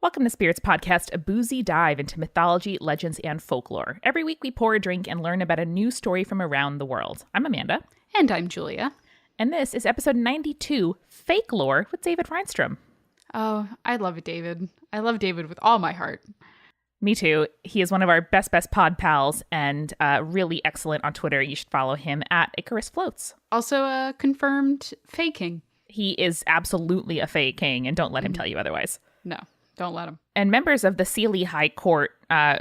Welcome to Spirits Podcast, a boozy dive into mythology, legends, and folklore. Every week we pour a drink and learn about a new story from around the world. I'm Amanda. And I'm Julia. And this is episode 92, Fakelore with David Rheinstrom. Oh, I love David. I love David with all my heart. Me too. He is one of our best pod pals and really excellent on Twitter. You should follow him at Icarus Floats. Also a confirmed Fae King. He is absolutely a Fae King, and don't let him tell you otherwise. No. Don't let him. And members of the Sealy High Court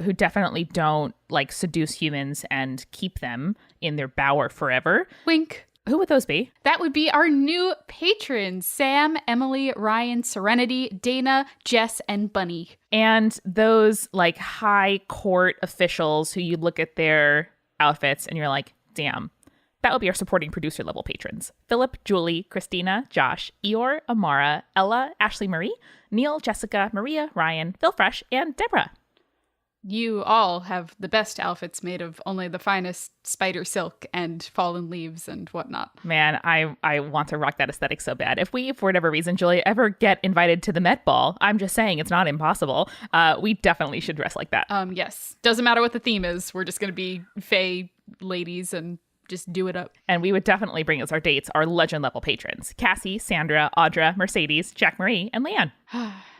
who definitely don't seduce humans and keep them in their bower forever. Wink. Who would those be? That would be our new patrons, Sam, Emily, Ryan, Serenity, Dana, Jess, and Bunny. And those high court officials who you look at their outfits and you're like, damn. That would be our supporting producer level patrons. Philip, Julie, Christina, Josh, Eeyore, Amara, Ella, Ashley Marie, Neil, Jessica, Maria, Ryan, Phil Fresh, and Deborah. You all have the best outfits made of only the finest spider silk and fallen leaves and whatnot. Man, I want to rock that aesthetic so bad. If we, for whatever reason, Julia, ever get invited to the Met Ball, I'm just saying it's not impossible. We definitely should dress like that. Yes. Doesn't matter what the theme is. We're just going to be Fae ladies and just do it up. And we would definitely bring as our dates our legend level patrons: Cassie, Sandra, Audra, Mercedes, Jack Marie, and Leanne.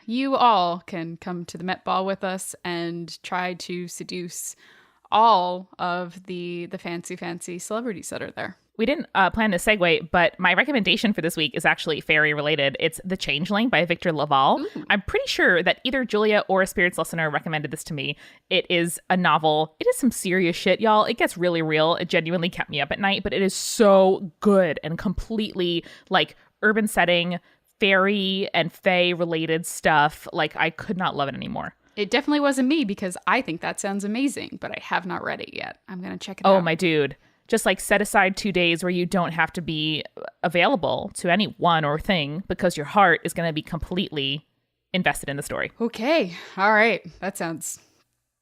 You all can come to the Met Ball with us and try to seduce all of the fancy celebrities that are there. We didn't plan this segue, but my recommendation for this week is actually fairy related. It's The Changeling by Victor LaValle. Ooh. I'm pretty sure that either Julia or a Spirits listener recommended this to me. It is a novel. It is some serious shit, y'all. It gets really real. It genuinely kept me up at night, but it is so good and completely urban setting, fairy and fae related stuff. I could not love it anymore. It definitely wasn't me because I think that sounds amazing, but I have not read it yet. I'm going to check it out. Oh, my dude. Just set aside 2 days where you don't have to be available to any one or thing because your heart is going to be completely invested in the story. Okay. All right. That sounds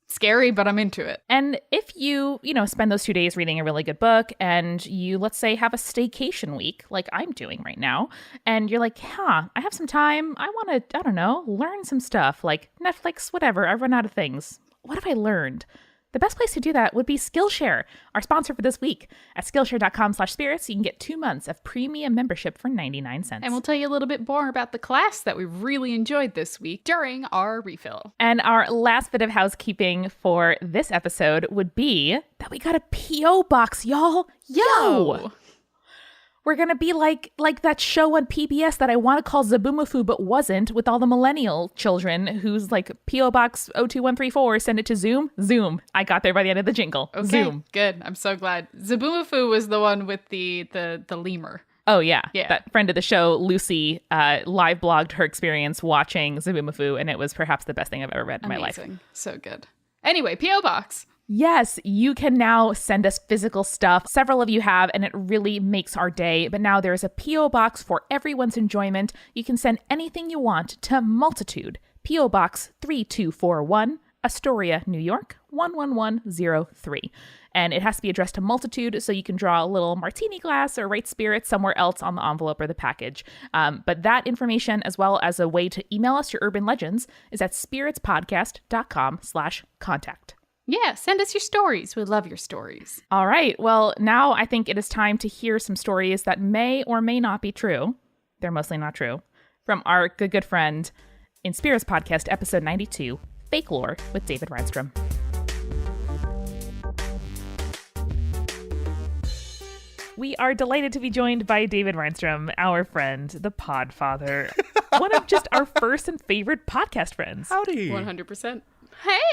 scary, but I'm into it. And if you, spend those 2 days reading a really good book and you, let's say, have a staycation week like I'm doing right now, and you're like, I have some time. I want to, I don't know, learn some stuff like Netflix, whatever. I've run out of things. What have I learned? The best place to do that would be Skillshare, our sponsor for this week. At Skillshare.com/spirits, you can get 2 months of premium membership for 99 cents. And we'll tell you a little bit more about the class that we really enjoyed this week during our refill. And our last bit of housekeeping for this episode would be that we got a P.O. box, y'all. Yo! We're going to be like that show on PBS that I want to call Zaboomafoo but wasn't, with all the millennial children who's P.O. Box 02134, send it to Zoom. Zoom. I got there by the end of the jingle. Okay, Zoom. Good. I'm so glad. Zaboomafoo was the one with the lemur. Oh, yeah. That friend of the show, Lucy, live blogged her experience watching Zaboomafoo, and it was perhaps the best thing I've ever read in my life. So good. Anyway, P.O. Box. Yes, you can now send us physical stuff. Several of you have, and it really makes our day. But now there's a P.O. Box for everyone's enjoyment. You can send anything you want to Multitude, P.O. Box 3241, Astoria, New York, 11103. And it has to be addressed to Multitude, so you can draw a little martini glass or write spirits somewhere else on the envelope or the package. But that information, as well as a way to email us your urban legends, is at spiritspodcast.com/contact. Yeah, send us your stories. We love your stories. All right. Well, now I think it is time to hear some stories that may or may not be true. They're mostly not true. From our good friend in Spirits Podcast, episode 92, Fakelore with David Rheinstrom. We are delighted to be joined by David Rheinstrom, our friend, the Podfather, one of just our first and favorite podcast friends. Howdy. 100%.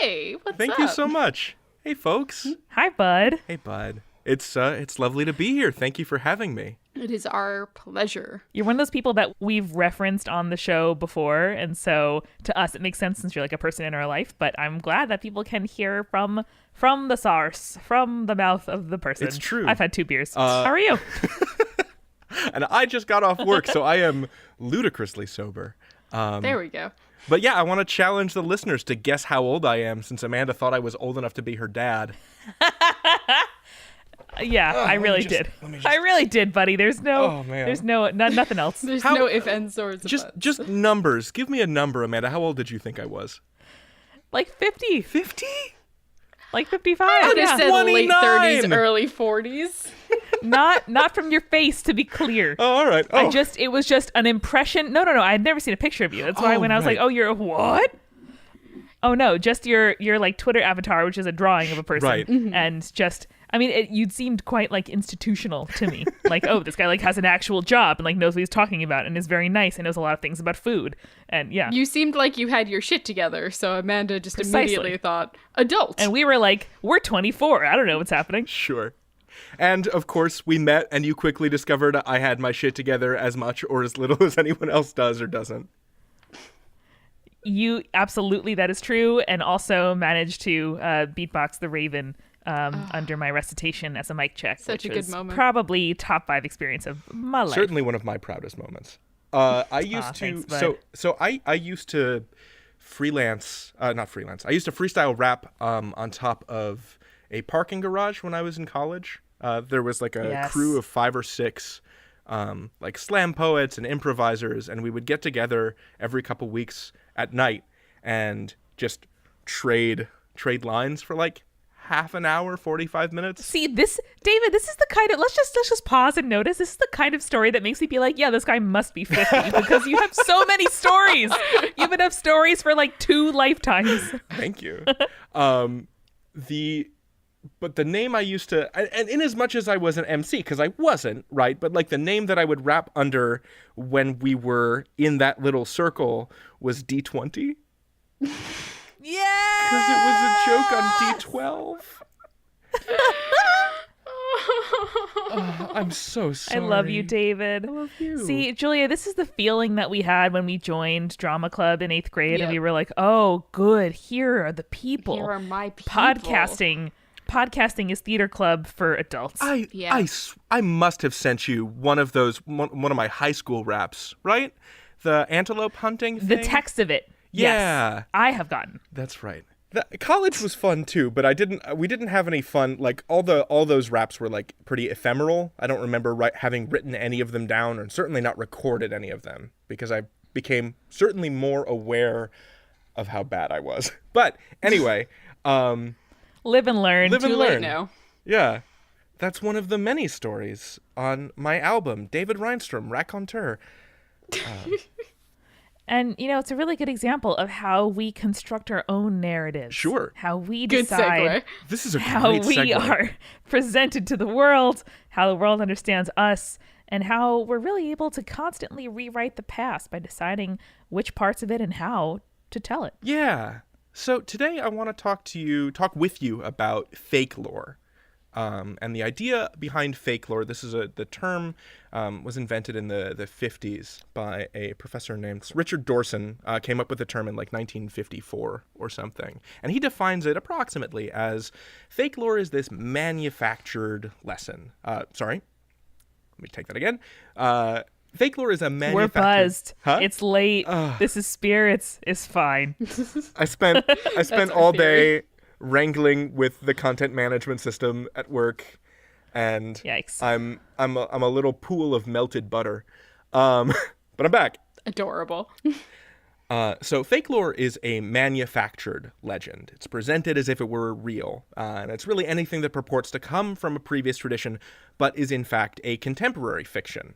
Hey, what's up? Thank you so much. Hey, folks. Hi, bud. Hey, bud. It's lovely to be here. Thank you for having me. It is our pleasure. You're one of those people that we've referenced on the show before, and so to us it makes sense since you're a person in our life, but I'm glad that people can hear from the source, from the mouth of the person. It's true. I've had 2 beers. How are you? And I just got off work, so I am ludicrously sober. There we go. But yeah, I want to challenge the listeners to guess how old I am, since Amanda thought I was old enough to be her dad. Yeah, I really did. I really did, buddy. There's no, Oh, man. there's nothing else. There's no if, ends, or buts. Just numbers. Give me a number, Amanda. How old did you think I was? Like 50, 50? like 55. I would have Yeah. said late 29. 30s, early 40s. Not from your face, to be clear. Oh, all right. Oh. It was just an impression. No. I had never seen a picture of you. That's why Oh, when I was right. like, oh, you're a what? Oh no, just your like Twitter avatar, which is a drawing of a person, Right. and just. I mean, you'd seemed quite like institutional to me. Like, oh, this guy like has an actual job and like knows what he's talking about and is very nice and knows a lot of things about food. And yeah. You seemed like you had your shit together, so Amanda just Precisely. immediately thought, adult. And we were like, we're 24. I don't know what's happening. Sure. And of course, we met, and you quickly discovered I had my shit together as much or as little as anyone else does or doesn't. You absolutely, that is true. And also managed to beatbox the Raven under my recitation as a mic check. Such which a good was moment. Probably top 5 experience of my life. Certainly one of my proudest moments. I used thanks, to bud. so I used to not freelance. I used to freestyle rap on top of a parking garage when I was in college. There was like a Yes. crew of 5 or 6 like slam poets and improvisers, and we would get together every couple weeks at night and just trade lines for like half an hour, 45 minutes. See, David, this is the kind of, let's just pause and notice, this is the kind of story that makes me be like, yeah, this guy must be 50 because you have so many stories. You have enough stories for like 2 lifetimes. Thank you. But the name I used to, and in as much as I was an MC, because I wasn't, right? But like the name that I would rap under when we were in that little circle was D20. Yeah. Because it was a joke on D12. Oh, I'm so I sorry. love you, David. I love you. See, Julia, this is the feeling that we had when we joined drama club in 8th grade, Yep. and we were like, "Oh, good. Here are the people. Here are my people. Podcasting is theater club for adults." I must have sent you one of my high school raps, right? The antelope hunting thing. The text of it. Yeah. Yes, I have gotten. That's right. College was fun too, but we didn't have any fun. Like all those raps were like pretty ephemeral. I don't remember having written any of them down, or certainly not recorded any of them, because I became certainly more aware of how bad I was. But anyway, Live and learn. Live and Too late learn. now. Yeah, that's one of the many stories on my album, David Rheinstrom, Raconteur. And, it's a really good example of how we construct our own narratives. Sure. How we Good decide segue. This is a how great we segue. are presented to the world, how the world understands us, and how we're really able to constantly rewrite the past by deciding which parts of it and how to tell it. Yeah. So today I want to talk with you about Fakelore. And the idea behind Fakelore, the term was invented in the 50s by a professor named Richard Dorson, came up with the term in like 1954 or something. And he defines it approximately as Fakelore is this manufactured lesson. Sorry, let me take that again. Fakelore is a manufactured... We're buzzed. Huh? It's late. This is spirits. It's fine. I spent our all theory. day wrangling with the content management system at work, and Yikes. I'm a little pool of melted butter, but I'm back. Adorable. So Fakelore is a manufactured legend. It's presented as if it were real, and it's really anything that purports to come from a previous tradition, but is in fact a contemporary fiction.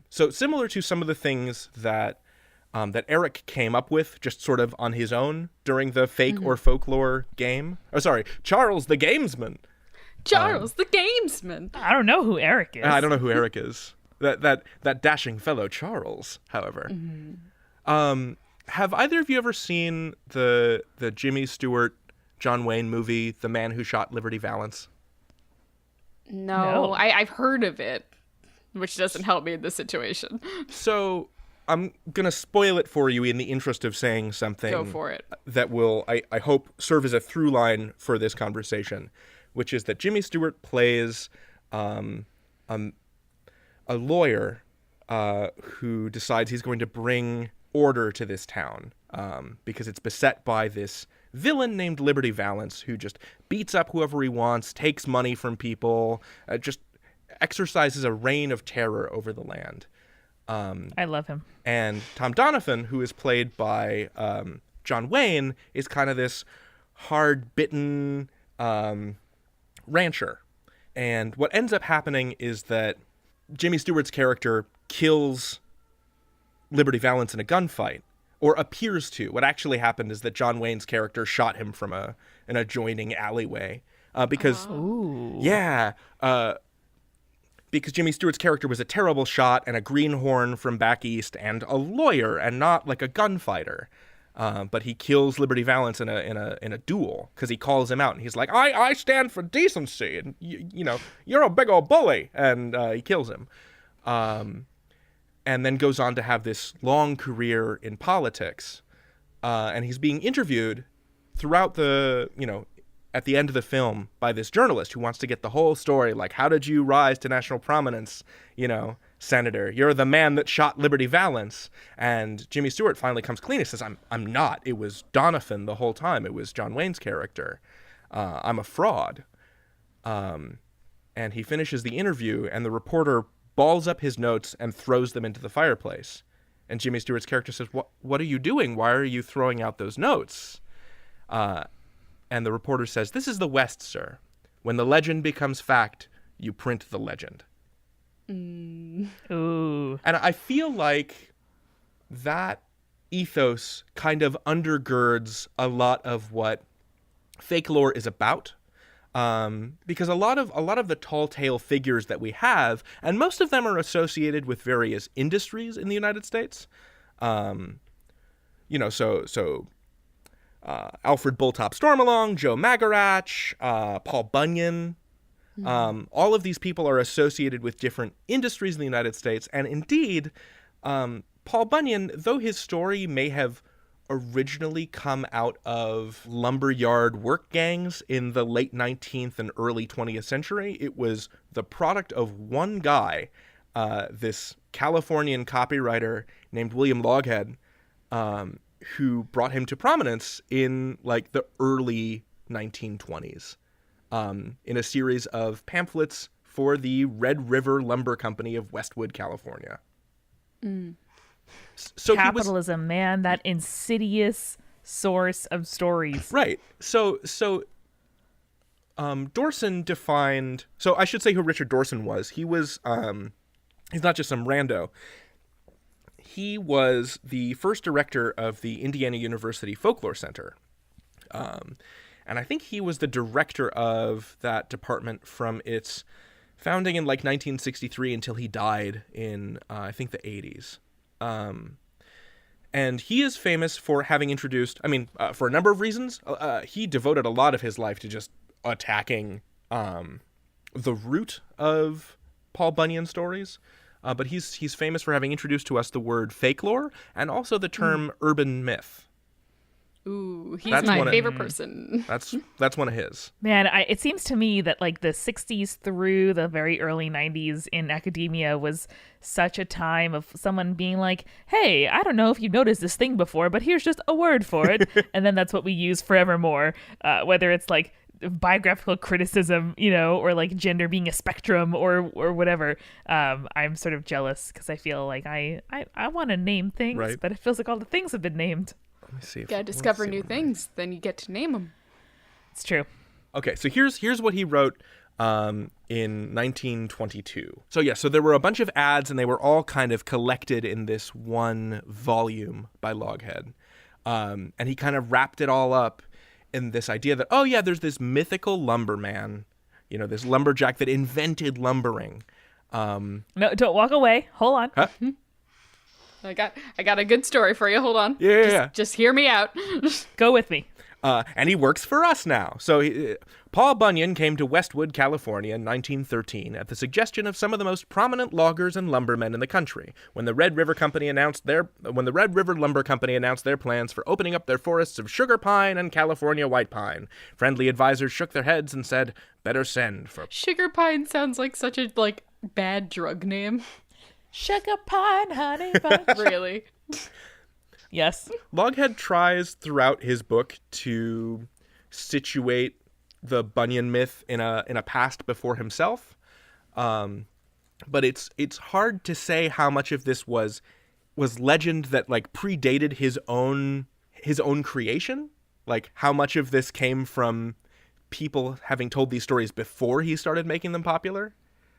So similar to some of the things that Eric came up with just sort of on his own during the Fake or Folklore game. Oh, sorry, Charles the Gamesman. Charles, the gamesman. I don't know who Eric is. I don't know who Eric is. That dashing fellow Charles, however. Have either of you ever seen the Jimmy Stewart, John Wayne movie, The Man Who Shot Liberty Valance? No. I've heard of it, which doesn't help me in this situation. So I'm going to spoil it for you in the interest of saying something Go for it. that will, I hope, serve as a through line for this conversation, which is that Jimmy Stewart plays a lawyer who decides he's going to bring order to this town because it's beset by this villain named Liberty Valance who just beats up whoever he wants, takes money from people, just exercises a reign of terror over the land. I love him. And Tom Donovan, who is played by John Wayne, is kind of this hard-bitten rancher. And what ends up happening is that Jimmy Stewart's character kills Liberty Valance in a gunfight, or appears to. What actually happened is that John Wayne's character shot him from an adjoining alleyway. Because Jimmy Stewart's character was a terrible shot and a greenhorn from back east and a lawyer and not like a gunfighter. But he kills Liberty Valance in a duel because he calls him out and he's like, I stand for decency and you're a big old bully, and he kills him. And then goes on to have this long career in politics. And he's being interviewed throughout at the end of the film by this journalist who wants to get the whole story. Like, how did you rise to national prominence? Senator, you're the man that shot Liberty Valance. And Jimmy Stewart finally comes clean and says, I'm not. It was Donovan the whole time. It was John Wayne's character. I'm a fraud. And he finishes the interview, and the reporter balls up his notes and throws them into the fireplace. And Jimmy Stewart's character says, what are you doing? Why are you throwing out those notes? And the reporter says, this is the West, sir. When the legend becomes fact, you print the legend. Ooh. And I feel like that ethos kind of undergirds a lot of what Fakelore is about. Because a lot of the tall tale figures that we have, and most of them are associated with various industries in the United States. Alfred Bulltop Stormalong, Joe Magarach, Paul Bunyan. All of these people are associated with different industries in the United States. And indeed, Paul Bunyan, though his story may have originally come out of lumberyard work gangs in the late 19th and early 20th century, it was the product of one guy, this Californian copywriter named William Loghead, who brought him to prominence in like the early 1920s, in a series of pamphlets for the Red River Lumber Company of Westwood, California. So capitalism, man, that insidious source of stories. Right. So Dorson defined. So I should say who Richard Dorson was. He was. He's not just some rando. He was the first director of the Indiana University Folklore Center, and I think he was the director of that department from its founding in like 1963 until he died in I think the 80s. And he is famous for having introduced, for a number of reasons, he devoted a lot of his life to just attacking the root of Paul Bunyan stories. But he's famous for having introduced to us the word fakelore and also the term urban myth. Ooh, he's my favorite person. That's one of his. Man, it seems to me that like the 60s through the very early 90s in academia was such a time of someone being like, hey, I don't know if you've noticed this thing before, but here's just a word for it. And then that's what we use forevermore, whether it's like biographical criticism, or like gender being a spectrum or whatever. I'm sort of jealous because I feel like I want to name things, right, but it feels like all the things have been named. Let me see. You gotta discover new things, then you get to name them. It's true. Okay, so here's what he wrote in 1922. So there were a bunch of ads, and they were all kind of collected in this one volume by Loghead. And he kind of wrapped it all up in this idea that, there's this mythical lumberman, this lumberjack that invented lumbering. No, don't walk away. Hold on. Huh? I got a good story for you. Hold on. Yeah. Just hear me out. Go with me. And he works for us now. So Paul Bunyan came to Westwood, California in 1913 at the suggestion of some of the most prominent loggers and lumbermen in the country. When the Red River Lumber Company announced their plans for opening up their forests of sugar pine and California white pine, friendly advisors shook their heads and said, "Better send for." Sugar pine sounds like such a bad drug name. Sugar pine, honey bunch. Really? Yes. Loghead tries throughout his book to situate the Bunyan myth in a past before himself, but it's hard to say how much of this was legend that like predated his own creation, like how much of this came from people having told these stories before he started making them popular,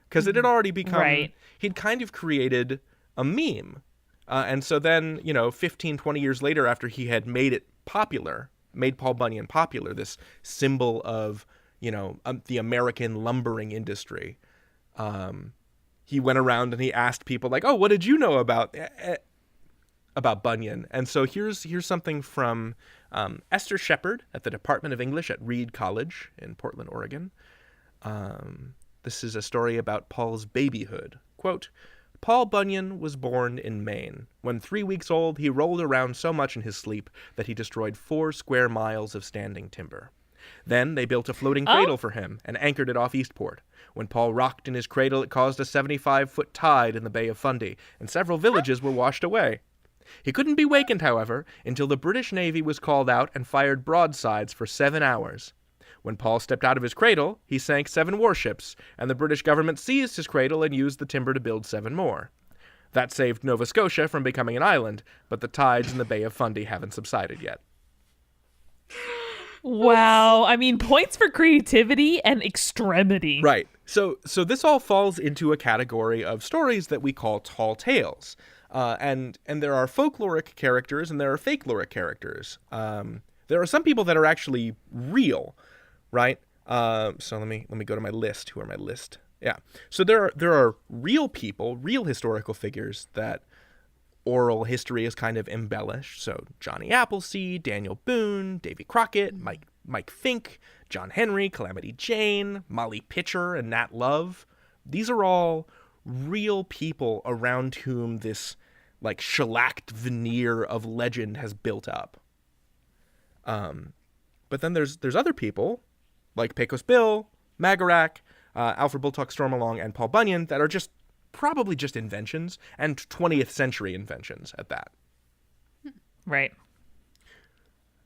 because it had already become he'd kind of created a meme, and so then 15-20 years later, after he had made Paul Bunyan popular, this symbol of the American lumbering industry, he went around and he asked people like, oh, what did you know about Bunyan? And so here's something from Esther Shepard at the Department of English at Reed College in Portland, Oregon. This is a story about Paul's babyhood. Quote, Paul Bunyan was born in Maine. When 3 weeks old, he rolled around so much in his sleep that he destroyed 4 square miles of standing timber. Then they built a floating cradle for him and anchored it off Eastport. When Paul rocked in his cradle, it caused a 75-foot tide in the Bay of Fundy, and several villages were washed away. He couldn't be wakened, however, until the British Navy was called out and fired broadsides for 7 hours. When Paul stepped out of his cradle, he sank 7 warships, and the British government seized his cradle and used the timber to build 7 more. That saved Nova Scotia from becoming an island, but the tides in the Bay of Fundy haven't subsided yet. Wow. I mean, points for creativity and extremity. Right. So this all falls into a category of stories that we call tall tales. And there are folkloric characters and there are fakeloric characters. There are some people that are actually real, right? So let me go to my list. Who are my list? Yeah. So there are real people, real historical figures that oral history is kind of embellished. So Johnny Appleseed, Daniel Boone, Davy Crockett, Mike Fink, John Henry, Calamity Jane, Molly Pitcher, and Nat Love. These are all real people around whom this like shellacked veneer of legend has built up. But then there's other people like Pecos Bill, Magarac, Alfred Bullock Stormalong, and Paul Bunyan that are probably just inventions, and 20th century inventions at that. Right.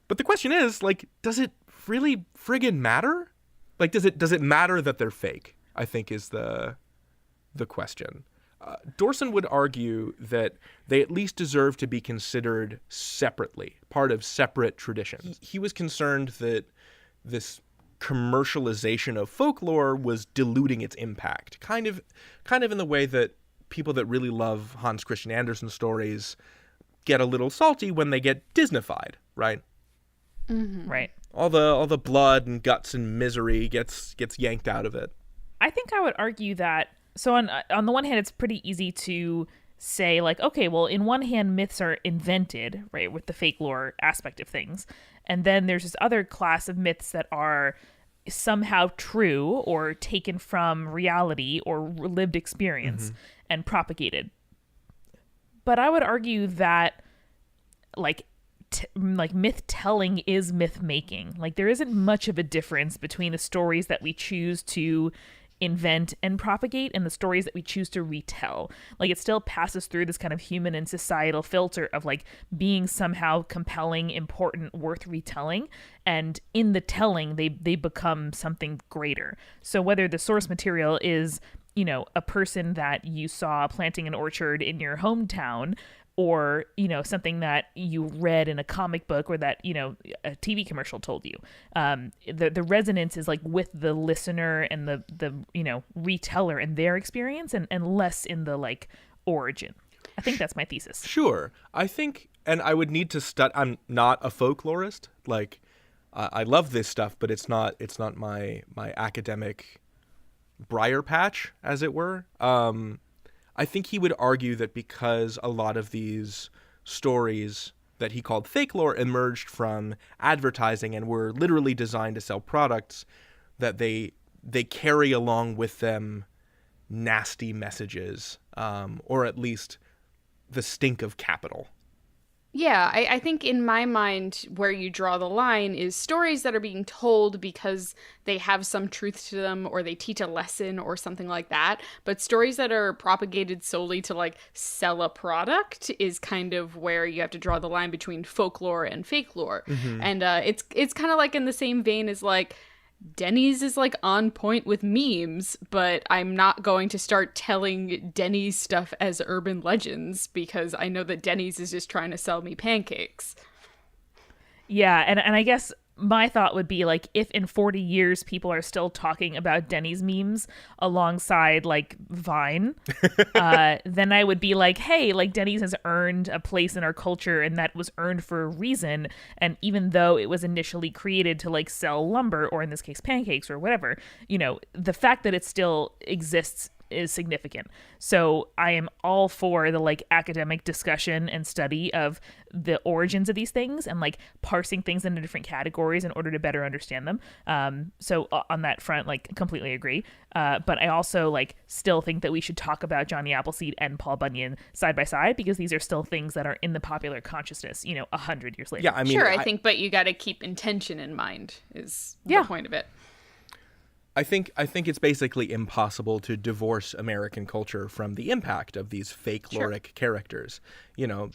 But the question is, like, does it really friggin' matter? Like, does it matter that they're fake? I think is the question. Dorson would argue that they at least deserve to be considered separately, part of separate traditions. He was concerned that this commercialization of folklore was diluting its impact, kind of in the way that people that really love Hans Christian Andersen stories get a little salty when they get Disneyfied, right? Mm-hmm. Right. All the blood and guts and misery gets yanked out of it. I think I would argue that, so on the one hand, it's pretty easy to say, like, okay, well, in one hand, myths are invented, right, with the folklore aspect of things. And then there's this other class of myths that are somehow true or taken from reality or lived experience and propagated. But I would argue that, like myth telling is myth making. Like, there isn't much of a difference between the stories that we choose to invent and propagate and the stories that we choose to retell. Like, it still passes through this kind of human and societal filter of like being somehow compelling, important, worth retelling, and in the telling they become something greater. So whether the source material is, a person that you saw planting an orchard in your hometown, or, something that you read in a comic book, or that, a TV commercial told you. The resonance is like with the listener and the reteller and their experience, and less in the like origin. I think that's my thesis. Sure. I think, and I would need to study. I'm not a folklorist. Like, I love this stuff, but it's not my academic briar patch, as it were. I think he would argue that because a lot of these stories that he called fakelore emerged from advertising and were literally designed to sell products, that they carry along with them nasty messages, or at least the stink of capital. Yeah, I think in my mind, where you draw the line is stories that are being told because they have some truth to them or they teach a lesson or something like that. But stories that are propagated solely to like sell a product is kind of where you have to draw the line between folklore and fakelore. And it's kind of like in the same vein as like Denny's is like on point with memes, but I'm not going to start telling Denny's stuff as urban legends because I know that Denny's is just trying to sell me pancakes. Yeah, and I guess my thought would be like if in 40 years people are still talking about Denny's memes alongside like Vine, then I would be like, hey, like Denny's has earned a place in our culture and that was earned for a reason. And even though it was initially created to like sell lumber or in this case pancakes or whatever, you know, the fact that it still exists is significant. So I am all for the like academic discussion and study of the origins of these things and like parsing things into different categories in order to better understand them. So on that front, like completely agree. But I also like still think that we should talk about Johnny Appleseed and Paul Bunyan side by side because these are still things that are in the popular consciousness, you know, 100 years later. Yeah, I mean, sure, I think, but you got to keep intention in mind is the point of it. I think it's basically impossible to divorce American culture from the impact of these folkloric characters. You know,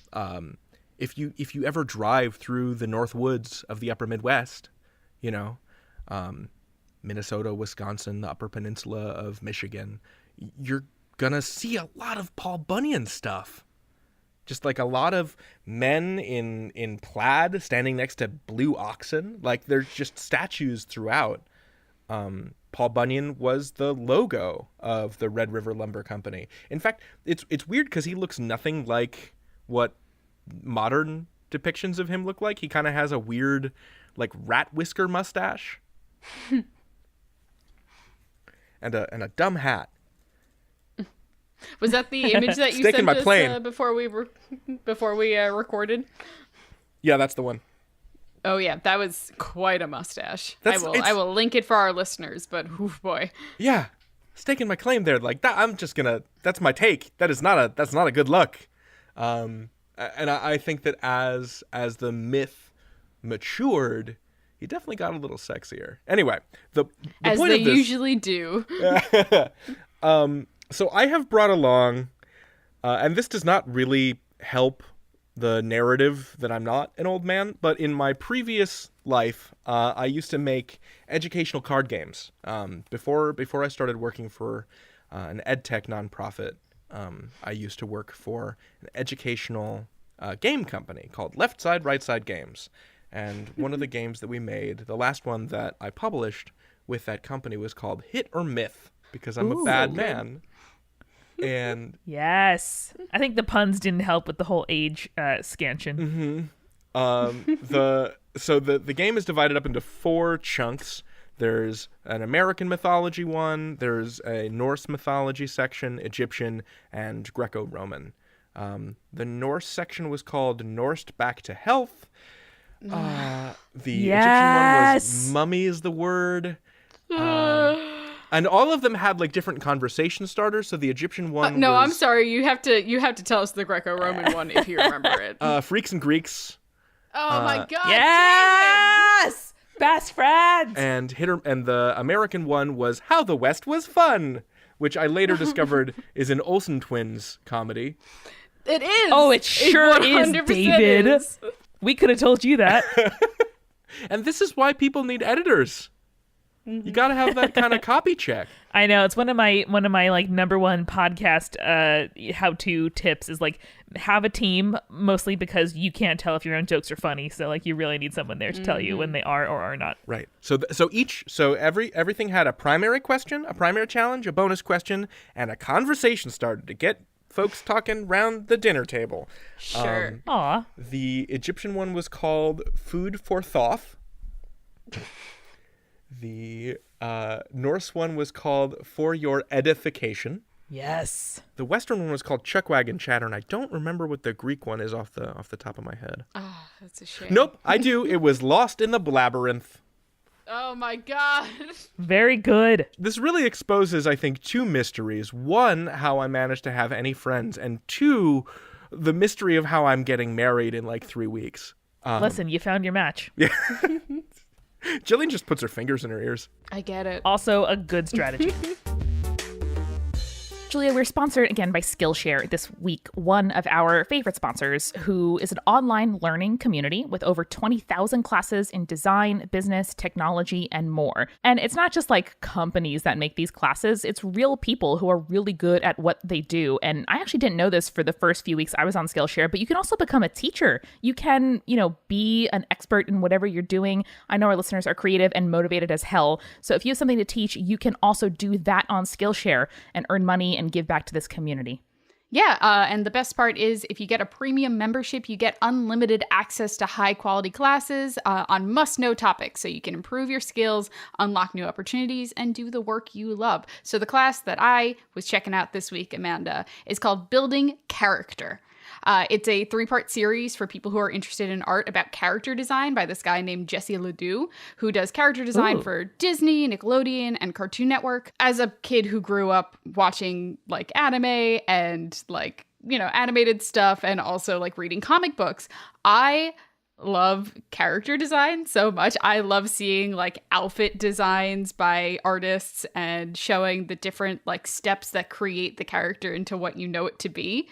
if you ever drive through the North Woods of the Upper Midwest, you know, Minnesota, Wisconsin, the Upper Peninsula of Michigan, you're gonna see a lot of Paul Bunyan stuff. Just like a lot of men in plaid standing next to blue oxen. Like there's just statues throughout. Paul Bunyan was the logo of the Red River Lumber Company. In fact, it's weird because he looks nothing like what modern depictions of him look like. He kind of has a weird, like, rat whisker mustache. and a dumb hat. Was that the image that you sent us before we recorded? Yeah, that's the one. Oh yeah, that was quite a mustache. I will link it for our listeners, but oof, boy. Yeah, staking my claim there. Like that, that's my take. That's not a good look. And I think that as the myth matured, he definitely got a little sexier. Anyway, the as point they of this, usually do. So I have brought along, and this does not really help the narrative that I'm not an old man, but in my previous life, I used to make educational card games. Before I started working for an ed tech nonprofit, I used to work for an educational game company called Left Side, Right Side Games. And one of the games that we made, the last one that I published with that company was called Hit or Myth, because I'm a bad man. And yes, I think the puns didn't help with the whole age scansion. The game is divided up into 4 chunks. There's an American mythology one, there's a Norse mythology section, Egyptian, and Greco-Roman. The Norse section was called Norse Back to Health. The Egyptian one was Mummy is the word. And all of them had like different conversation starters. So the Egyptian one no, was... I'm sorry. You have to tell us the Greco-Roman one if you remember it. Freaks and Greeks. Oh my god. Yes! Best friends! And the American one was How the West Was Fun, which I later discovered is an Olsen Twins comedy. It is. Oh, it sure is, David. Is. We could have told you that. And this is why people need editors. Mm-hmm. You got to have that kind of copy check. I know, it's one of my like number one podcast how-to tips is like have a team, mostly because you can't tell if your own jokes are funny, so like you really need someone there to tell you when they are or are not. Right. So everything had a primary question, a primary challenge, a bonus question, and a conversation starter to get folks talking round the dinner table. Sure. Aw. The Egyptian one was called Food for Thoth. The Norse one was called For Your Edification. Yes. The Western one was called Chuckwagon Chatter, and I don't remember what the Greek one is off the top of my head. Oh, that's a shame. Nope, I do. It was Lost in the Blabberynth. Oh my god. Very good. This really exposes, I think, 2 mysteries. 1, how I managed to have any friends, and 2, the mystery of how I'm getting married in like 3 weeks. Listen, you found your match. Yeah. Jillian just puts her fingers in her ears. I get it. Also a good strategy. Julia, we're sponsored again by Skillshare this week, one of our favorite sponsors, who is an online learning community with over 20,000 classes in design, business, technology, and more. And it's not just like companies that make these classes, it's real people who are really good at what they do. And I actually didn't know this for the first few weeks I was on Skillshare, but you can also become a teacher. You can, be an expert in whatever you're doing. I know our listeners are creative and motivated as hell. So if you have something to teach, you can also do that on Skillshare and earn money and give back to this community. Yeah, and the best part is if you get a premium membership, you get unlimited access to high-quality classes on must-know topics, so you can improve your skills, unlock new opportunities, and do the work you love. So the class that I was checking out this week, Amanda, is called Building Character. It's a 3-part series for people who are interested in art about character design by this guy named Jesse Ledoux, who does character design for Disney, Nickelodeon, and Cartoon Network. As a kid who grew up watching like anime and like, animated stuff and also like reading comic books, I love character design so much. I love seeing like outfit designs by artists and showing the different like steps that create the character into what you know it to be.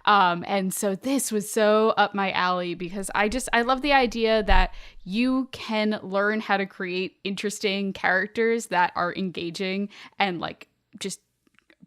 And so this was so up my alley because I love the idea that you can learn how to create interesting characters that are engaging and like just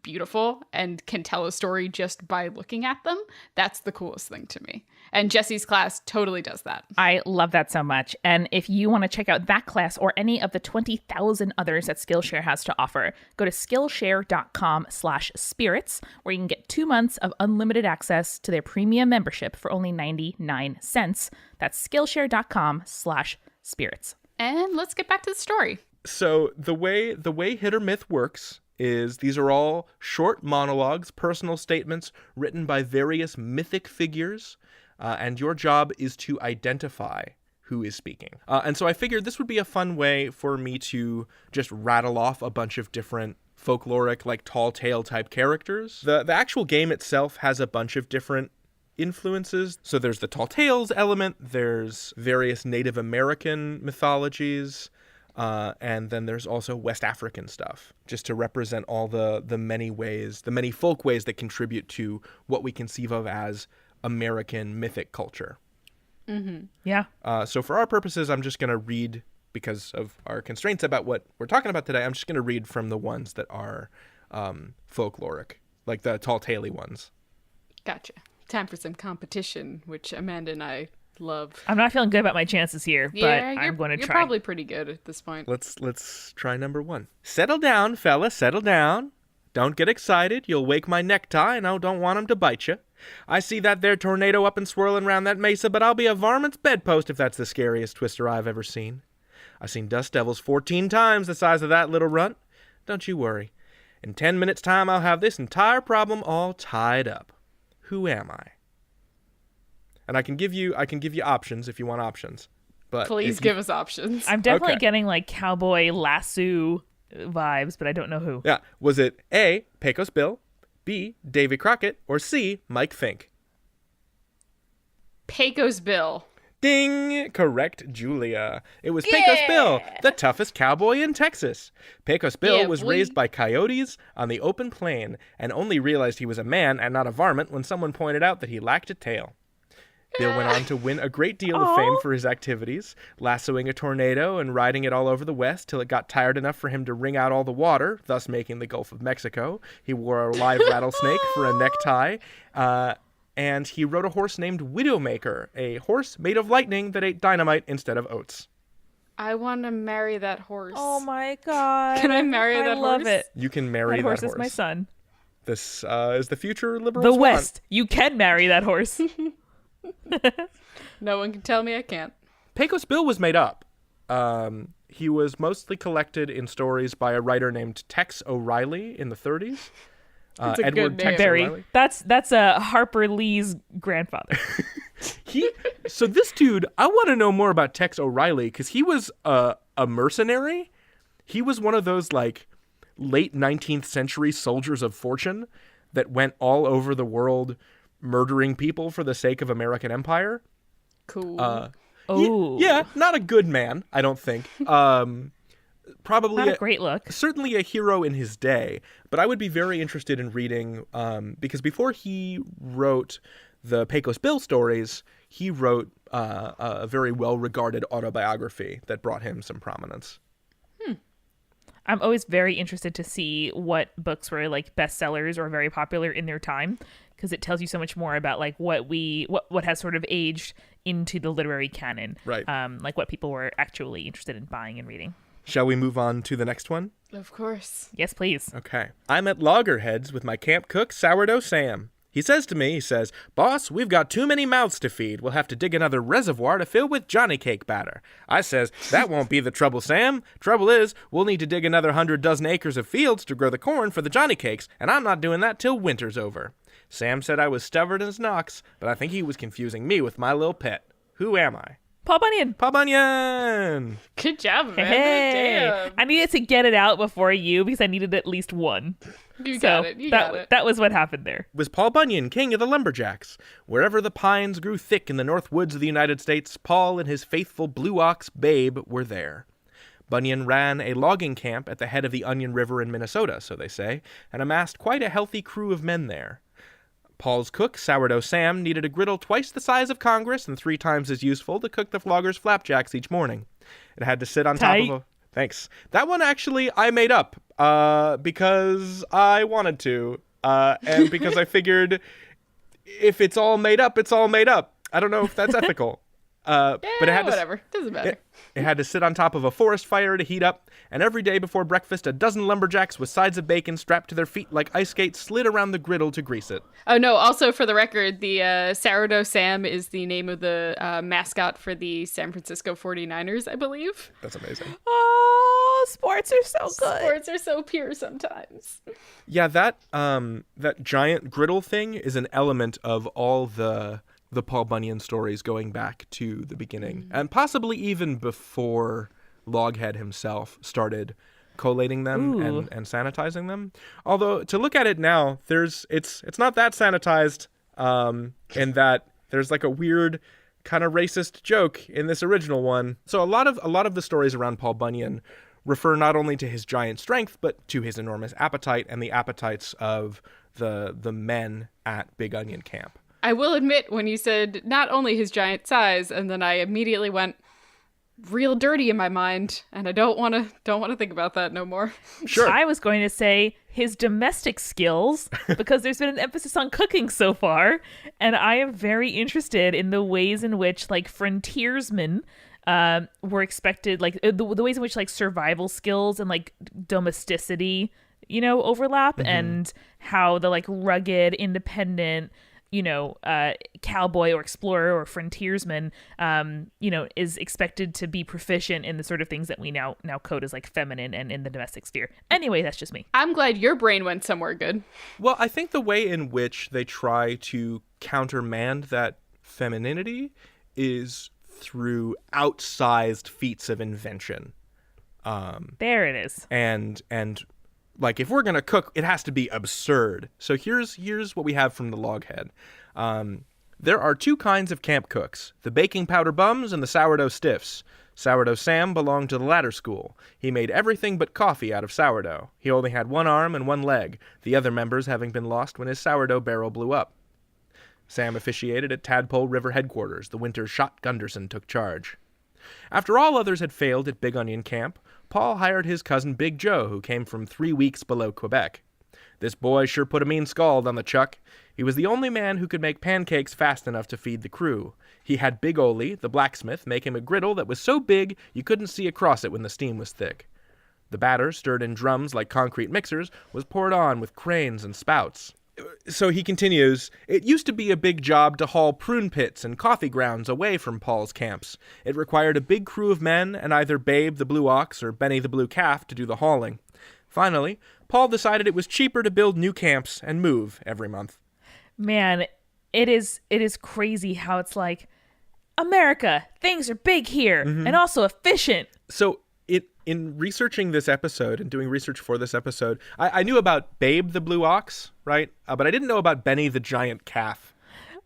beautiful and can tell a story just by looking at them. That's the coolest thing to me. And Jesse's class totally does that. I love that so much. And if you want to check out that class or any of the 20,000 others that Skillshare has to offer, go to Skillshare.com/spirits, where you can get 2 months of unlimited access to their premium membership for only 99 cents. That's Skillshare.com/spirits. And let's get back to the story. So the way Hit or Myth works is these are all short monologues, personal statements written by various mythic figures, and your job is to identify who is speaking. And so I figured this would be a fun way for me to just rattle off a bunch of different folkloric, like tall tale type characters. The actual game itself has a bunch of different influences. So there's the tall tales element, there's various Native American mythologies, and then there's also West African stuff, just to represent all the many ways, the many folk ways that contribute to what we conceive of as American mythic culture. Mm-hmm. Yeah. So for our purposes, I'm just going to read, because of our constraints about what we're talking about today, I'm just going to read from the ones that are folkloric, like the tall taley ones. Gotcha. Time for some competition, which Amanda and I love. I'm not feeling good about my chances here, but I'm going to try. You're probably pretty good at this point. Let's try number 1. Settle down, fella, settle down. Don't get excited. You'll wake my necktie, and I don't want him to bite you. I see that there tornado up and swirling round that mesa, but I'll be a varmint's bedpost if that's the scariest twister I've ever seen. I've seen dust devils 14 times the size of that little runt. Don't you worry. In 10 minutes' time, I'll have this entire problem all tied up. Who am I? And I can give you options if you want options. But please give us options. I'm definitely getting like cowboy lasso vibes, but I don't know who. Yeah. Was it A, Pecos Bill, B, Davy Crockett, or C, Mike Fink? Pecos Bill. Ding! Correct, Julia. It was Pecos Bill, the toughest cowboy in Texas. Pecos Bill was raised by coyotes on the open plain and only realized he was a man and not a varmint when someone pointed out that he lacked a tail. Bill went on to win a great deal of fame for his activities, lassoing a tornado and riding it all over the West till it got tired enough for him to wring out all the water, thus making the Gulf of Mexico. He wore a live rattlesnake for a necktie, and he rode a horse named Widowmaker, a horse made of lightning that ate dynamite instead of oats. I want to marry that horse. Oh my god. Can I marry that horse? I love it. You can marry that horse. That horse is my son. This is the future liberals The want. West. You can marry that horse. No one can tell me I can't. Pecos Bill was made up. He was mostly collected in stories by a writer named Tex O'Reilly in the 30s. Edward Tex O'Reilly. That's Harper Lee's grandfather. So this dude, I want to know more about Tex O'Reilly because he was a mercenary. He was one of those like late 19th century soldiers of fortune that went all over the world murdering people for the sake of American empire. Cool. Yeah, not a good man, I don't think. Probably Not a great look. Certainly a hero in his day, but I would be very interested in reading, because before he wrote the Pecos Bill stories, he wrote a very well-regarded autobiography that brought him some prominence. I'm always very interested to see what books were like bestsellers or very popular in their time, because it tells you so much more about like what has sort of aged into the literary canon, Right. Like what people were actually interested in buying and reading. Shall we move on to the next one? Of course. Yes, please. Okay. I'm at Loggerheads with my camp cook, Sourdough Sam. He says to me, "Boss, we've got too many mouths to feed. We'll have to dig another reservoir to fill with Johnny cake batter." I says, "That won't be the trouble, Sam. Trouble is, we'll need to dig another 100 dozen acres of fields to grow the corn for the Johnny cakes, and I'm not doing that till winter's over." Sam said I was stubborn as an ox, but I think he was confusing me with my little pet. Who am I? Paul Bunyan. Paul Bunyan! Good job, man. Hey, Damn. I needed to get it out before you because I needed at least one. You got it. You got it. That was what happened there. Was Paul Bunyan, king of the lumberjacks. Wherever the pines grew thick in the north woods of the United States, Paul and his faithful blue ox, Babe, were there. Bunyan ran a logging camp at the head of the Onion River in Minnesota, so they say, and amassed quite a healthy crew of men there. Paul's cook, Sourdough Sam, needed a griddle twice the size of Congress and 3 times as useful to cook the floggers' flapjacks each morning. It had to sit on top of a... Thanks. That one actually I made up because I wanted to, and because I figured if it's all made up, it's all made up. I don't know if that's ethical. But it had whatever. Doesn't matter. It had to sit on top of a forest fire to heat up, and every day before breakfast, a dozen lumberjacks with sides of bacon strapped to their feet like ice skates slid around the griddle to grease it. Oh, no. Also, for the record, the Sourdough Sam is the name of the mascot for the San Francisco 49ers, I believe. That's amazing. Oh, sports are so good. Sports are so pure sometimes. Yeah, that giant griddle thing is an element of all the Paul Bunyan stories going back to the beginning, and possibly even before Loghead himself started collating them and sanitizing them. Although to look at it now, it's not that sanitized, in that there's like a weird kind of racist joke in this original one. So a lot of the stories around Paul Bunyan refer not only to his giant strength, but to his enormous appetite and the appetites of the men at Big Onion Camp. I will admit, when you said not only his giant size, and then I immediately went real dirty in my mind, and I don't want to think about that no more. Sure. I was going to say his domestic skills, because there's been an emphasis on cooking so far, and I am very interested in the ways in which like frontiersmen were expected, like the ways in which like survival skills and like domesticity, overlap, and how the like rugged, independent, cowboy or explorer or frontiersman, is expected to be proficient in the sort of things that we now code as like feminine and in the domestic sphere. Anyway, that's just me. I'm glad your brain went somewhere good. Well, I think the way in which they try to countermand that femininity is through outsized feats of invention. There it is. And like, if we're going to cook, it has to be absurd. So here's what we have from the Loghead. There are 2 kinds of camp cooks, the baking powder bums and the sourdough stiffs. Sourdough Sam belonged to the latter school. He made everything but coffee out of sourdough. He only had 1 arm and 1 leg, the other members having been lost when his sourdough barrel blew up. Sam officiated at Tadpole River headquarters the winter Shot Gunderson took charge. After all others had failed at Big Onion Camp, Paul hired his cousin Big Joe, who came from 3 weeks below Quebec. This boy sure put a mean scald on the chuck. He was the only man who could make pancakes fast enough to feed the crew. He had Big Ole, the blacksmith, make him a griddle that was so big you couldn't see across it when the steam was thick. The batter, stirred in drums like concrete mixers, was poured on with cranes and spouts. So he continues, it used to be a big job to haul prune pits and coffee grounds away from Paul's camps. It required a big crew of men and either Babe the Blue Ox or Benny the Blue Calf to do the hauling. Finally, Paul decided it was cheaper to build new camps and move every month. Man, it is crazy how it's like, America, things are big here and also efficient. So in researching this episode and doing research for this episode, I knew about Babe the Blue Ox, right? But I didn't know about Benny the Giant Calf.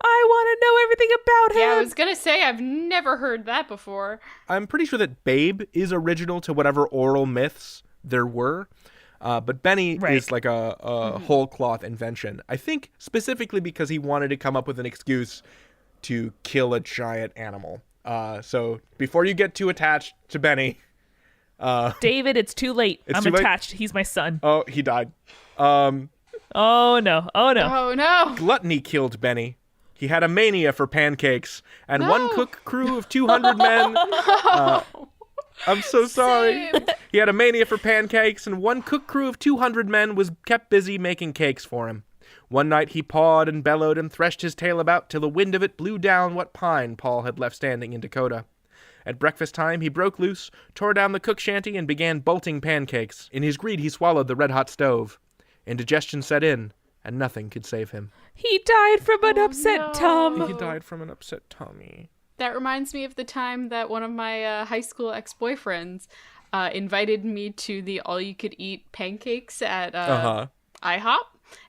I want to know everything about him. Yeah, I was gonna say, I've never heard that before. I'm pretty sure that Babe is original to whatever oral myths there were. But Benny is like a whole cloth invention. I think specifically because he wanted to come up with an excuse to kill a giant animal. So before you get too attached to Benny... David, it's too late. I'm too late? attached. He's my son. Oh, he died. Oh, no. Oh, no. Oh, no. Gluttony killed Benny. He had a mania for pancakes, and one cook crew of 200 men... I'm so sorry. Same. He had a mania for pancakes, and one cook crew of 200 men was kept busy making cakes for him. One night he pawed and bellowed and threshed his tail about till the wind of it blew down what pine Paul had left standing in Dakota. At breakfast time he broke loose, tore down the cook shanty, and began bolting pancakes. In his greed he swallowed the red-hot stove. Indigestion set in, and nothing could save him. He died from an upset tum. He died from an upset tummy. That reminds me of the time that one of my high school ex-boyfriends invited me to the all-you-could-eat pancakes at IHOP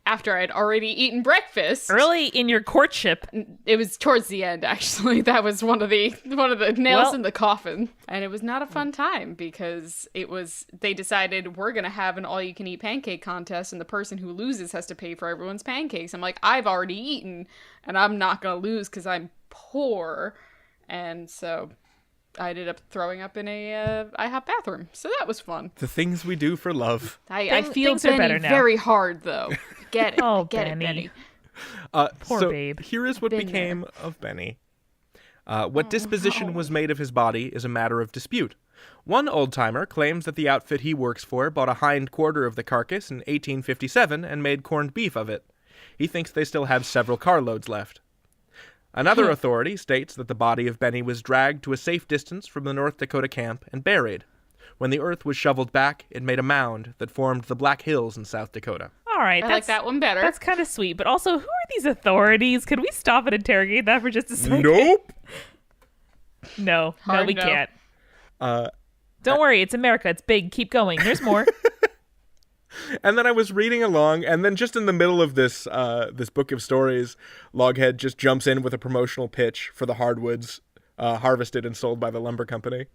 after I'd already eaten breakfast. Early in your courtship. It was towards the end, actually. That was one of the nails in the coffin. And it was not a fun time because they decided we're going to have an all-you-can-eat pancake contest and the person who loses has to pay for everyone's pancakes. I'm like, I've already eaten and I'm not going to lose because I'm poor. And so I ended up throwing up in a IHOP bathroom. So that was fun. The things we do for love. I feel things are Benny better now. very hard, though. Get it. Oh, Get Benny. it, Benny. Poor so babe. Here is what Been became of Benny. What disposition was made of his body is a matter of dispute. One old-timer claims that the outfit he works for bought a hind quarter of the carcass in 1857 and made corned beef of it. He thinks they still have several carloads left. Another authority states that the body of Benny was dragged to a safe distance from the North Dakota camp and buried. When the earth was shoveled back, it made a mound that formed the Black Hills in South Dakota. All right. I like that one better. That's kind of sweet. But also, who are these authorities? Could we stop and interrogate that for just a second? Nope. No, Hard we no. can't. Don't worry. It's America. It's big. Keep going. There's more. And then I was reading along, and then just in the middle of this book of stories, Loghead just jumps in with a promotional pitch for the hardwoods harvested and sold by the lumber company.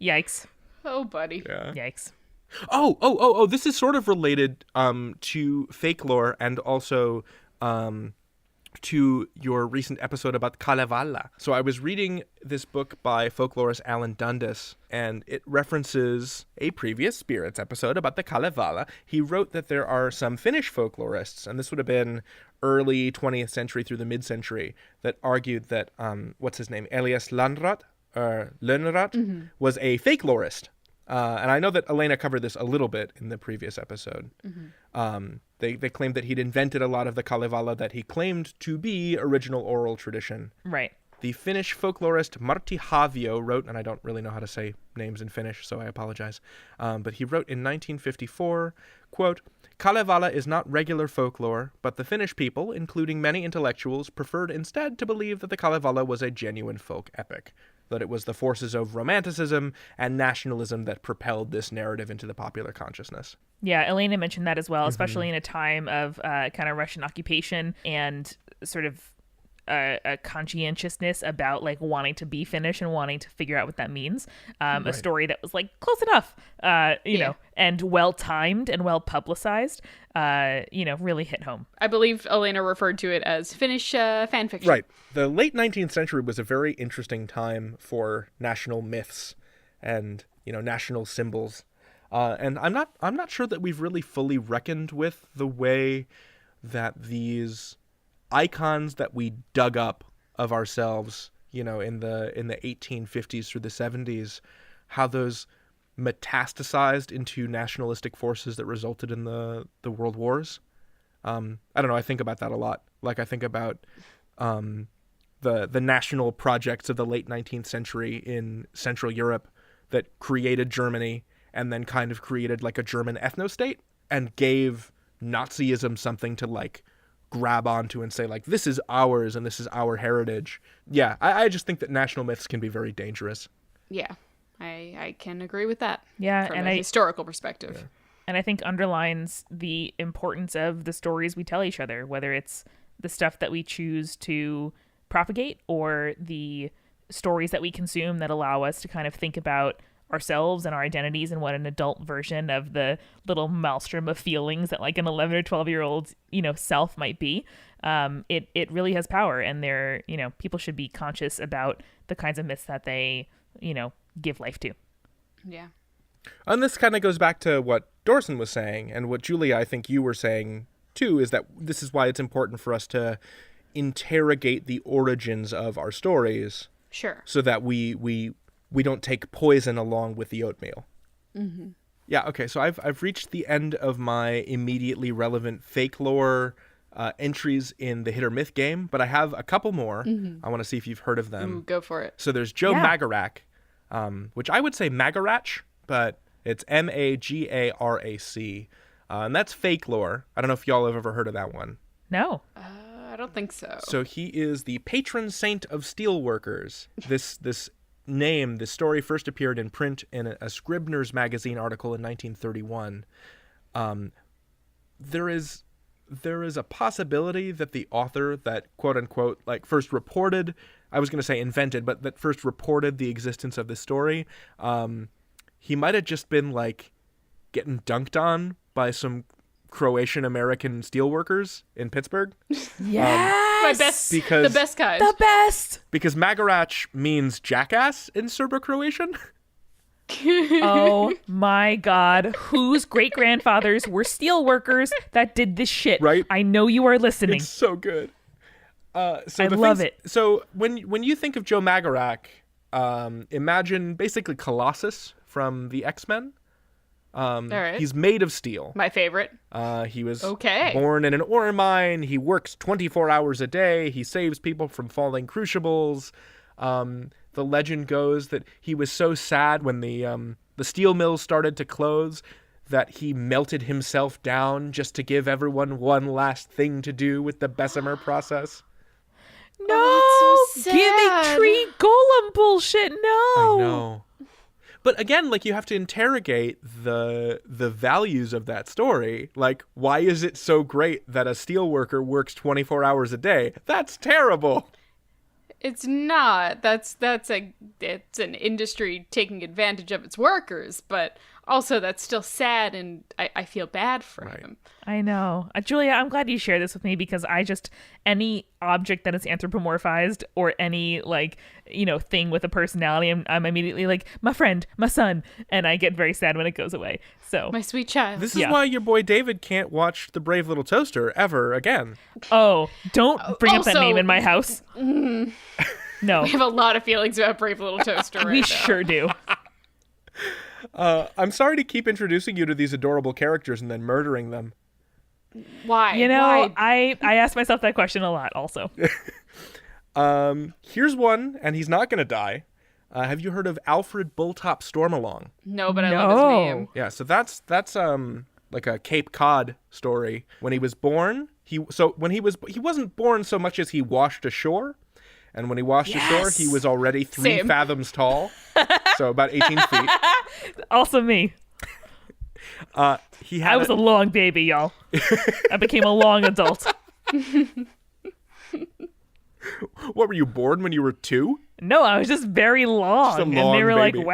Yikes. Oh, buddy. Yeah. Yikes. Oh, this is sort of related to Fakelore and also to your recent episode about Kalevala. So I was reading this book by folklorist Alan Dundas, and it references a previous Spirits episode about the Kalevala. He wrote that there are some Finnish folklorists, and this would have been early 20th century through the mid-century, that argued that, what's his name, Elias Lönnrot was a fakelorist. And I know that Elena covered this a little bit in the previous episode. They claimed that he'd invented a lot of the Kalevala that he claimed to be original oral tradition. Right. The Finnish folklorist Martti Havio wrote, and I don't really know how to say names in Finnish, so I apologize, but he wrote in 1954, quote, Kalevala is not regular folklore, but the Finnish people, including many intellectuals, preferred instead to believe that the Kalevala was a genuine folk epic, that it was the forces of Romanticism and nationalism that propelled this narrative into the popular consciousness. Yeah, Elena mentioned that as well, especially in a time of kind of Russian occupation and sort of a conscientiousness about like wanting to be Finnish and wanting to figure out what that means. A story that was like close enough, you know, and well timed and well publicized, really hit home. I believe Elena referred to it as Finnish fan fiction. Right. The late 19th century was a very interesting time for national myths and, national symbols. And I'm not sure that we've really fully reckoned with the way that these icons that we dug up of ourselves, in the 1850s through the 70s, how those metastasized into nationalistic forces that resulted in the world wars. I don't know. I think about that a lot. Like I think about the national projects of the late 19th century in Central Europe that created Germany and then kind of created like a German ethno-state and gave Nazism something to like grab onto and say like, this is ours and this is our heritage. Yeah, I just think that national myths can be very dangerous. Yeah, I can agree with that. Yeah, from and a historical perspective. Yeah. And I think underlines the importance of the stories we tell each other, whether it's the stuff that we choose to propagate or the stories that we consume that allow us to kind of think about ourselves and our identities and what an adult version of the little maelstrom of feelings that like an 11 or 12-year-old, self might be. It really has power, and people should be conscious about the kinds of myths that they, give life to. Yeah. And this kind of goes back to what Dorson was saying, and what Julia, I think you were saying too, is that this is why it's important for us to interrogate the origins of our stories. Sure. So that we don't take poison along with the oatmeal. Mm-hmm. Yeah, okay, so I've reached the end of my immediately relevant Fakelore entries in the Hit or Myth game, but I have a couple more. Mm-hmm. I want to see if you've heard of them. Ooh, go for it. So there's Joe Yeah. Magarac, which I would say Magarach, but it's Magarac. And that's Fakelore. I don't know if y'all have ever heard of that one. No. I don't think so. So he is the patron saint of steelworkers. This name, this story first appeared in print in a Scribner's magazine article in 1931. There is a possibility that the author that quote unquote like first reported, I was going to say invented, but that first reported the existence of this story, he might have just been like getting dunked on by some Croatian American steelworkers in Pittsburgh. Yes. The best kind. The best. Because Magarac means jackass in Serbo-Croatian. Oh my God. Whose great-grandfathers were steel workers that did this shit? Right? I know you are listening. It's so good. I love it. So when you think of Joe Magarac, imagine basically Colossus from the X-Men. All right. He's made of steel. My favorite. He was Okay. born in an ore mine. He works 24 hours a day. He saves people from falling crucibles. The legend goes that he was so sad when the steel mills started to close that he melted himself down just to give everyone one last thing to do with the Bessemer process. No. Oh, that's so sad. Gimmick tree golem bullshit. No. I know. But again, like, you have to interrogate the values of that story. Like, why is it so great that a steelworker works 24 hours a day? That's terrible. It's not. It's an industry taking advantage of its workers, but also that's still sad, and I feel bad for Right. him. I know. Julia, I'm glad you shared this with me because any object that is anthropomorphized or any thing with a personality, I'm immediately like, my friend, my son, and I get very sad when it goes away. So, My sweet child. This is why your boy David can't watch The Brave Little Toaster ever again. oh, don't bring up that Also- name in my house. No, We have a lot of feelings about Brave Little Toaster right we now. sure do. I'm sorry to keep introducing you to these adorable characters and then murdering them. Why? Why? Why? I ask myself that question a lot also. Here's one, and he's not going to die. Have you heard of Alfred Bulltop Stormalong? No, but I love his name. Yeah, so that's like a Cape Cod story. When he was born, he wasn't born so much as he washed ashore. And when he washed ashore, he was already 3 Same. fathoms tall, so about 18 feet. Also me. He had I was a long baby, y'all. I became a long adult. What, were you born when you were 2? No, I was just very long. Just a And they long were baby. like,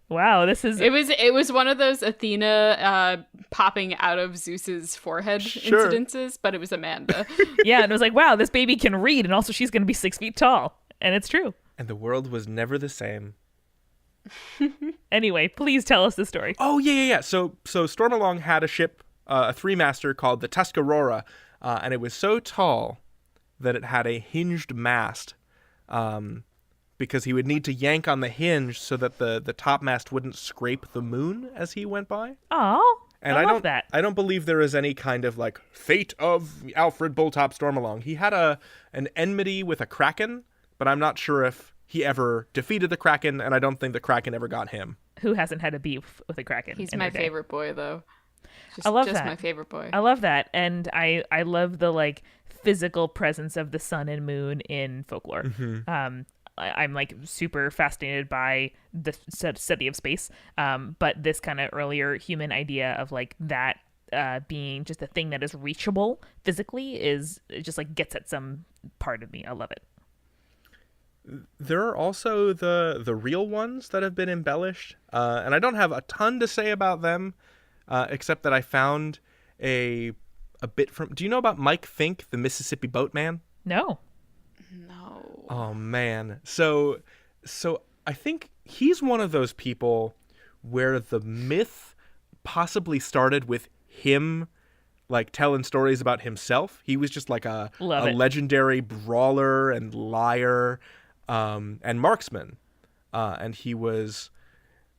wow, this is... It was one of those Athena popping out of Zeus's forehead Sure. incidences, but it was Amanda. Yeah, and it was like, wow, this baby can read, and also she's going to be 6 feet tall. And it's true. And the world was never the same. Anyway, please tell us the story. Oh, yeah. So Stormalong had a ship, a 3-master called the Tuscarora, and it was so tall that it had a hinged mast, because he would need to yank on the hinge so that the topmast wouldn't scrape the moon as he went by. Oh, And I love don't, that. I don't believe there is any kind of like fate of Alfred Bulltop Stormalong. He had an enmity with a kraken, but I'm not sure if he ever defeated the kraken, and I don't think the kraken ever got him. Who hasn't had a beef with a kraken? He's in my their day? favorite boy, though. I love just that. my favorite boy. I love that. And I love the physical presence of the sun and moon in folklore. Mm-hmm. I'm super fascinated by the study of space. But this kind of earlier human idea of that being just a thing that is reachable physically is it just like gets at some part of me. I love it. There are also the real ones that have been embellished, and I don't have a ton to say about them, except that I found a bit from. Do you know about Mike Fink, the Mississippi Boatman? No. No. Oh man, so I think he's one of those people where the myth possibly started with him, like telling stories about himself. He was just like a legendary brawler and liar, and marksman, and he was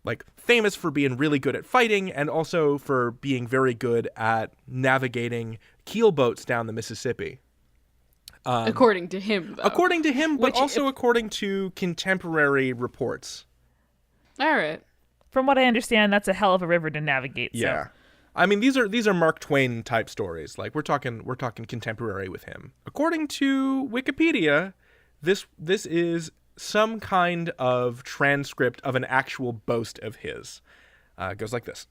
like famous for being really good at fighting and also for being very good at navigating keelboats down the Mississippi. According to him, though. According to him, but also according to contemporary reports. All right. From what I understand, that's a hell of a river to navigate. Yeah. So. I mean, these are Mark Twain type stories. Like we're talking contemporary with him. According to Wikipedia, this is some kind of transcript of an actual boast of his. It goes like this.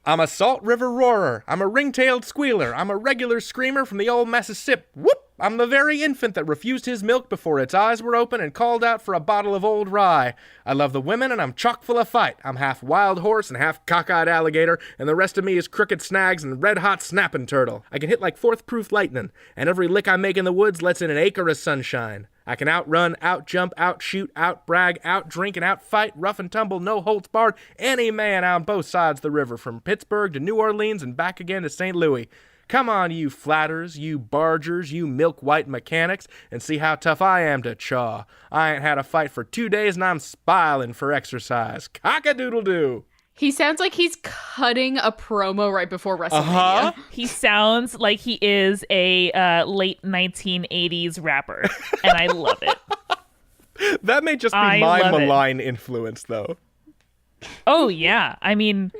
I'm a Salt River roarer. I'm a ring-tailed squealer. I'm a regular screamer from the old Mississippi. Whoop! I'm the very infant that refused his milk before its eyes were open and called out for a bottle of old rye. I love the women and I'm chock full of fight. I'm half wild horse and half cockeyed alligator, and the rest of me is crooked snags and red-hot snapping turtle. I can hit like fourth-proof lightning, and every lick I make in the woods lets in an acre of sunshine. I can outrun, outjump, outshoot, outbrag, outdrink, and outfight, rough and tumble, no holds barred, any man on both sides of the river, from Pittsburgh to New Orleans and back again to St. Louis. Come on, you flatters, you bargers, you milk-white mechanics, and see how tough I am to chaw. I ain't had a fight for 2 days, and I'm spiling for exercise. Cock-a-doodle-doo. He sounds like he's cutting a promo right before WrestleMania. Uh-huh. He sounds like he is a late 1980s rapper, and I love it. That may just be my malign influence, though. Oh, yeah. I mean...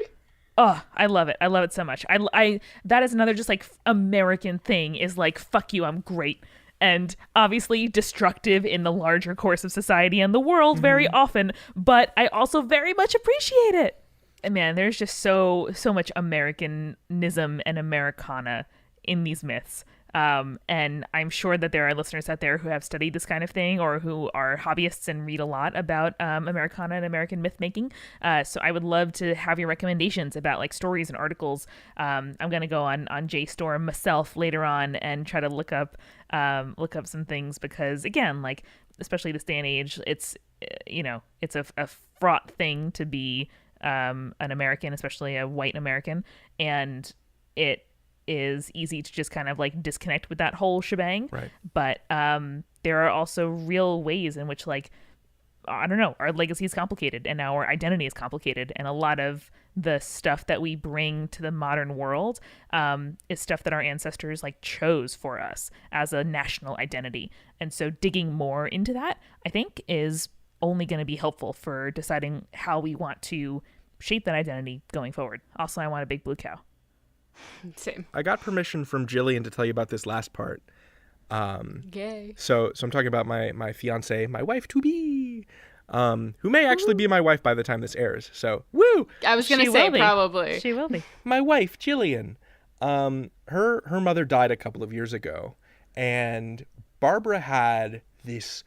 Oh, I love it. I love it so much. I that is another just like American thing is like, fuck you, I'm great. And obviously destructive in the larger course of society and the world very often, but I also very much appreciate it. And man, there's just so much Americanism and Americana in these myths. And I'm sure that there are listeners out there who have studied this kind of thing or who are hobbyists and read a lot about Americana and American myth making. So I would love to have your recommendations about like stories and articles. I'm going to go on JStorm myself later on and try to look up some things because again, like especially this day and age, it's it's a fraught thing to be an American, especially a white American, and it is easy to just kind of like disconnect with that whole shebang. Right. But there are also real ways in which like, I don't know, our legacy is complicated and our identity is complicated. And a lot of the stuff that we bring to the modern world is stuff that our ancestors like chose for us as a national identity. And so digging more into that, I think, is only going to be helpful for deciding how we want to shape that identity going forward. Also, I want a big blue cow. Same. I got permission from Jillian to tell you about this last part. Yay. So I'm talking about my fiance, my wife to be, who may actually be my wife by the time this airs. So woo! I was gonna say probably. She will be. My wife, Jillian. Her mother died a couple of years ago, and Barbara had this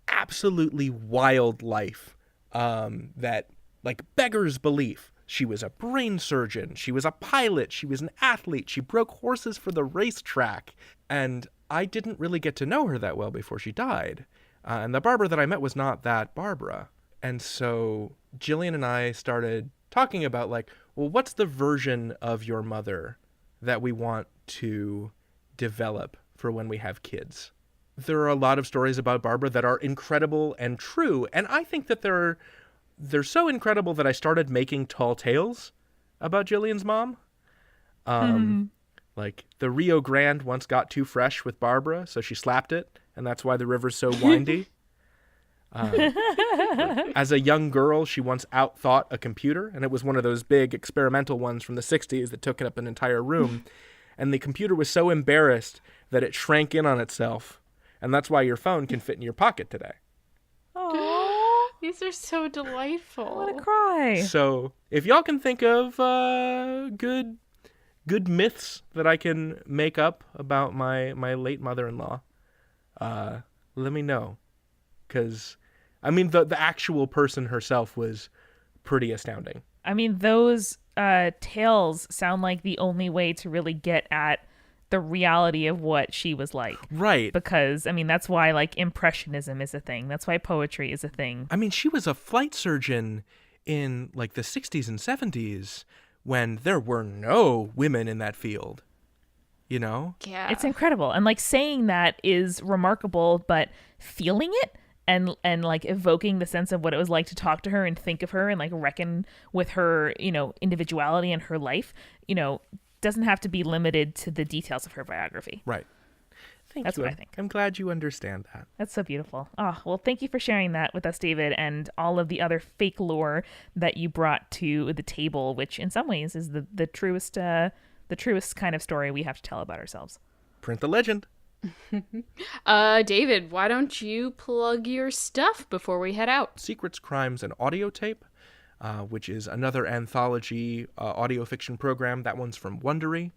absolutely wild life that like beggars belief. She was a brain surgeon. She was a pilot. She was an athlete. She broke horses for the racetrack. And I didn't really get to know her that well before she died. And the Barbara that I met was not that Barbara. And so Jillian and I started talking about like, well, what's the version of your mother that we want to develop for when we have kids? There are a lot of stories about Barbara that are incredible and true. And I think that they're so incredible that I started making tall tales about Jillian's mom. Like the Rio Grande once got too fresh with Barbara, so she slapped it, and that's why the river's so windy. As a young girl, she once outthought a computer, and it was one of those big experimental ones from the 60s that took up an entire room. And the computer was so embarrassed that it shrank in on itself, and that's why your phone can fit in your pocket today. Aww. These are so delightful. I want to cry. So if y'all can think of good good myths that I can make up about my late mother-in-law, let me know. Because, I mean, the actual person herself was pretty astounding. I mean, those tales sound like the only way to really get at the reality of what she was like. Right. Because, I mean, that's why, like, impressionism is a thing. That's why poetry is a thing. I mean, she was a flight surgeon in, like, the 60s and 70s when there were no women in that field. You know? Yeah. It's incredible. And, like, saying that is remarkable, but feeling it and like evoking the sense of what it was like to talk to her and think of her and like reckon with her, you know, individuality and her life, you know, doesn't have to be limited to the details of her biography. Right. That's what I think. I'm glad you understand that. That's so beautiful. Oh, well, thank you for sharing that with us, David, and all of the other fake lore that you brought to the table, which in some ways is the truest kind of story we have to tell about ourselves. Print the legend. David, why don't you plug your stuff before we head out? Secrets, Crimes, and Audio Tape, which is another anthology audio fiction program. That one's from Wondery.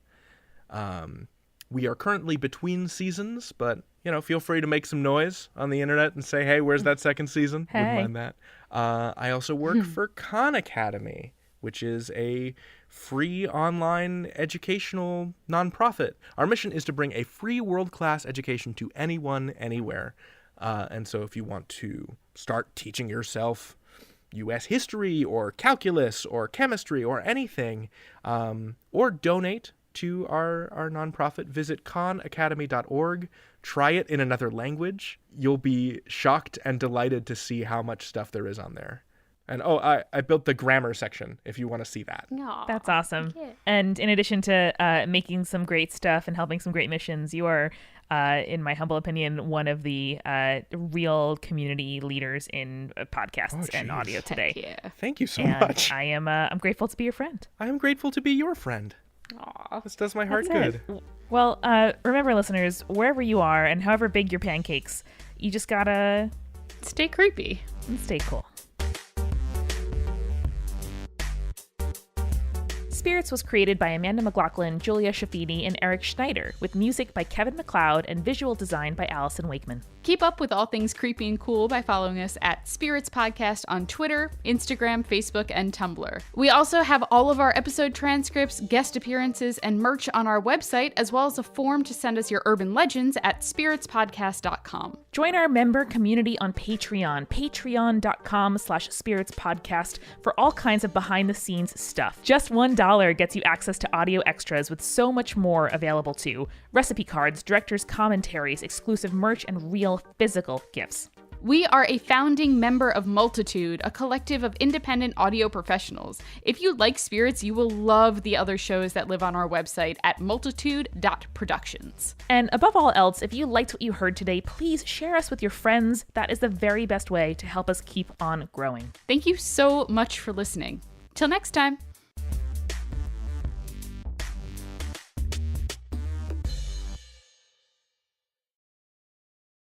We are currently between seasons, but, you know, feel free to make some noise on the internet and say, hey, where's that second season? Hey. Wouldn't mind that. I also work for Khan Academy, which is a free online educational nonprofit. Our mission is to bring a free world-class education to anyone, anywhere. And so if you want to start teaching yourself U.S. history or calculus or chemistry or anything, or donate to our nonprofit, visit khanacademy.org. Try it in another language. You'll be shocked and delighted to see how much stuff there is on there. And I built the grammar section if you want to see that. Aw, That's awesome. yeah. And in addition to making some great stuff and helping some great missions, you are, in my humble opinion, one of the real community leaders in podcasts and geez. audio today. Heck yeah. Thank you so And much. I'm grateful to be your friend. I am grateful to be your friend. Aw. This does my heart That's good. it. Well, remember, listeners, wherever you are and however big your pancakes, you just gotta Stay creepy. stay cool. Spirits was created by Amanda McLaughlin, Julia Shafini, and Eric Schneider, with music by Kevin MacLeod and visual design by Allison Wakeman. Keep up with all things creepy and cool by following us at Spirits Podcast on Twitter, Instagram, Facebook, and Tumblr. We also have all of our episode transcripts, guest appearances, and merch on our website, as well as a form to send us your urban legends at spiritspodcast.com. Join our member community on Patreon, patreon.com/spiritspodcast, for all kinds of behind-the-scenes stuff. Just $1 gets you access to audio extras with so much more available too. Recipe cards, director's commentaries, exclusive merch, and real physical gifts. We are a founding member of Multitude, a collective of independent audio professionals. If you like Spirits, you will love the other shows that live on our website at multitude.productions. And above all else, if you liked what you heard today, please share us with your friends. That is the very best way to help us keep on growing. Thank you so much for listening. Till next time.